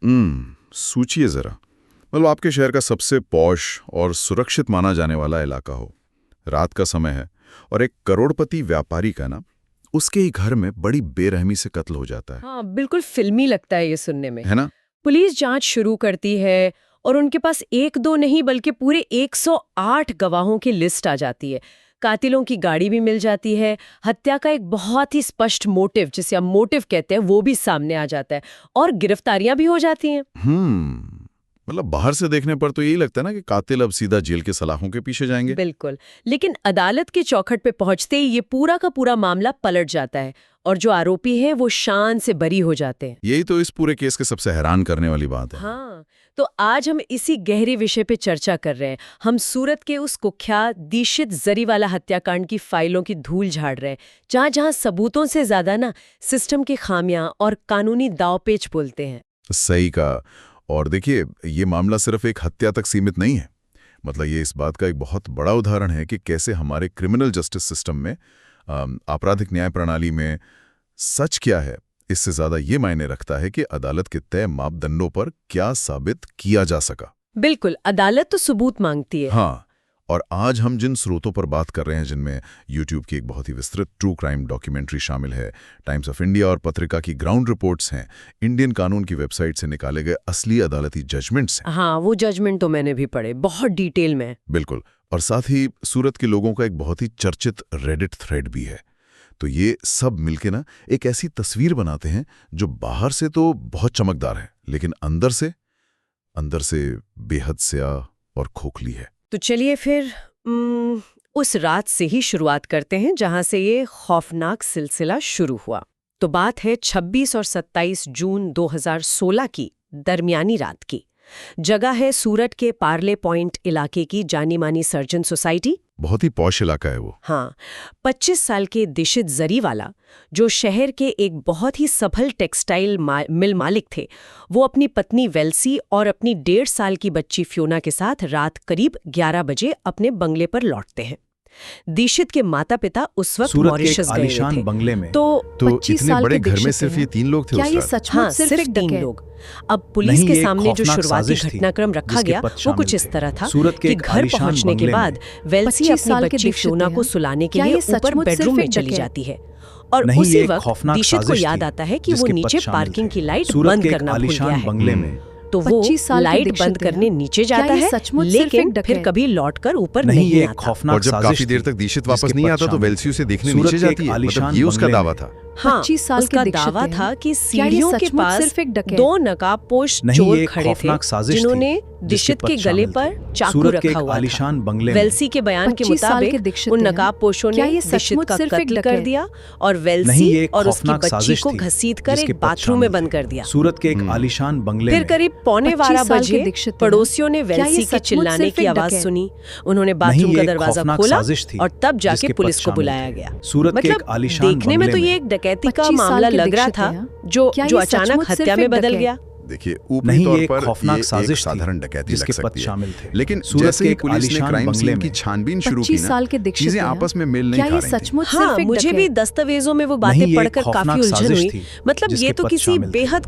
सोचिए जरा। मतलब आपके शहर का सबसे पॉश और सुरक्षित माना जाने वाला इलाका हो, रात का समय है और एक करोड़पति व्यापारी का ना उसके ही घर में बड़ी बेरहमी से कत्ल हो जाता है। हाँ, बिल्कुल फिल्मी लगता है ये सुनने में, है ना? पुलिस जांच शुरू करती है और उनके पास एक दो नहीं बल्कि पूरे 108 गवाहों की लिस्ट आ जाती है। कातिलों की गाड़ी भी मिल जाती है, हत्या का एक बहुत ही स्पष्ट मोटिव, जिसे हम मोटिव कहते हैं, वो भी सामने आ जाता है और गिरफ्तारियां भी हो जाती हैं। मतलब बाहर से देखने पर तो यही लगता है ना कि कातिल अब सीधा जेल के सलाखों के पीछे जाएंगे। बिल्कुल, लेकिन अदालत के चौखट पे पहुंचते ही ये पूरा का पूरा मामला पलट जाता है और जो आरोपी हैं वो शान से बरी हो जाते हैं। यही तो इस पूरे केस के सबसे हैरान करने वाली बात है। हाँ, तो आज हम इसी गहरे विषय पे चर्चा कर रहे हैं। हम सूरत के उस कुख्यात दीक्षित जरीवाला हत्याकांड की फाइलों की धूल झाड़ रहे हैं, जहां जहां सबूतों से ज्यादा ना सिस्टम की खामियां और कानूनी दांवपेच बोलते हैं। सही कहा। और देखिए, ये मामला सिर्फ एक हत्या तक सीमित नहीं है। मतलब ये इस बात का एक बहुत बड़ा उदाहरण है कि कैसे हमारे क्रिमिनल जस्टिस सिस्टम में, आपराधिक न्याय प्रणाली में सच क्या है, इससे ज्यादा ये मायने रखता है कि अदालत के तय मापदंडों पर क्या साबित किया जा सका। बिल्कुल, अदालत तो सबूत मांगती है। हाँ, और आज हम जिन स्रोतों पर बात कर रहे हैं, जिनमें यूट्यूब की एक बहुत ही विस्तृत ट्रू क्राइम डॉक्यूमेंट्री शामिल है, टाइम्स ऑफ इंडिया और पत्रिका की ग्राउंड रिपोर्ट्स हैं, इंडियन कानून की वेबसाइट से निकाले गए असली अदालती जजमेंट्स हैं। हाँ, वो जजमेंट तो मैंने भी पढ़े, बहुत डिटेल में। बिल्कुल, और साथ ही सूरत के लोगों का एक बहुत ही चर्चित रेडिट थ्रेड भी है। तो ये सब मिलके ना एक ऐसी तस्वीर बनाते हैं जो बाहर से तो बहुत चमकदार है, लेकिन अंदर से बेहद स्याह और खोखली है। तो चलिए फिर उस रात से ही शुरुआत करते हैं जहां से ये खौफनाक सिलसिला शुरू हुआ। तो बात है 26 और 27 जून 2016 की दरमियानी रात की। जगह है सूरत के पार्ले पॉइंट इलाके की जानी मानी सर्जन सोसाइटी। बहुत ही पॉश इलाका है वो। हाँ, 25 साल के दीक्षित जरीवाला, जो शहर के एक बहुत ही सफल टेक्सटाइल मिल मालिक थे, वो अपनी पत्नी वेल्सी और अपनी 1.5 साल की बच्ची फ्योना के साथ रात करीब 11 बजे अपने बंगले पर लौटते हैं। दीक्षित के माता पिता उस वक्त मॉरिशस गए थे। बंगले में तो 25 इतने साल बड़े के घर में सिर्फ ये 3 लोग थे क्या उस ये रात? सचमुच सिर्फ 3 लोग? अब पुलिस के सामने जो शुरुआती घटनाक्रम रखा गया वो कुछ इस तरह था कि घर पहुंचने के बाद वेल्सी अपनी बच्ची फ्योना को सुलाने के लिए ऊपर बेडरूम में चली जाती है और उसी वक्त दीक्षित को याद आता है कि वो नीचे पार्किंग की लाइट बंद करना भूल गया है। तो वो लाइट बंद करने नीचे जाता है, लेकिन फिर कभी लौटकर ऊपर नहीं आता। और जब काफी देर तक दीक्षित वापस नहीं आता तो वेल्सी उसे देखने नीचे जाती है। मतलब ये उसका दावा था। हाँ, उसका दावा था कि सीढ़ियों के पास 2 नकाबपोश चोर खड़े थे जिन्होंने दीक्षित के गले पर चाकू रखा हुआ था। वेल्सी के बयान के मुताबिक उन नकाबपोशों ने दीक्षित का कत्ल कर दिया और वेल्सी और उसकी बच्ची को घसीटकर एक बाथरूम में बंद कर दिया। सूरत के एक आलीशान बंगले फिर करीब 12:15 बजे पड़ोसियों ने वेल्सी के चिल्लाने की आवाज सुनी। उन्होंने बाथरूम का दरवाजा खोला और तब जाके पुलिस को बुलाया गया। मतलब देखने में तो ये एक डकैती का मामला लग रहा था जो अचानक हत्या में बदल गया। देखिए, ऊपरी तौर पर ये एक साधारण डकैती लग सकती है, लेकिन जैसे ही पुलिस ने क्राइम सीन की छानबीन शुरू की ना, चीजें आपस में मेल नहीं खा रही थी। हाँ, मुझे भी दस्तावेजों में वो बातें पढ़कर काफी उलझन हुई। मतलब ये तो किसी बेहद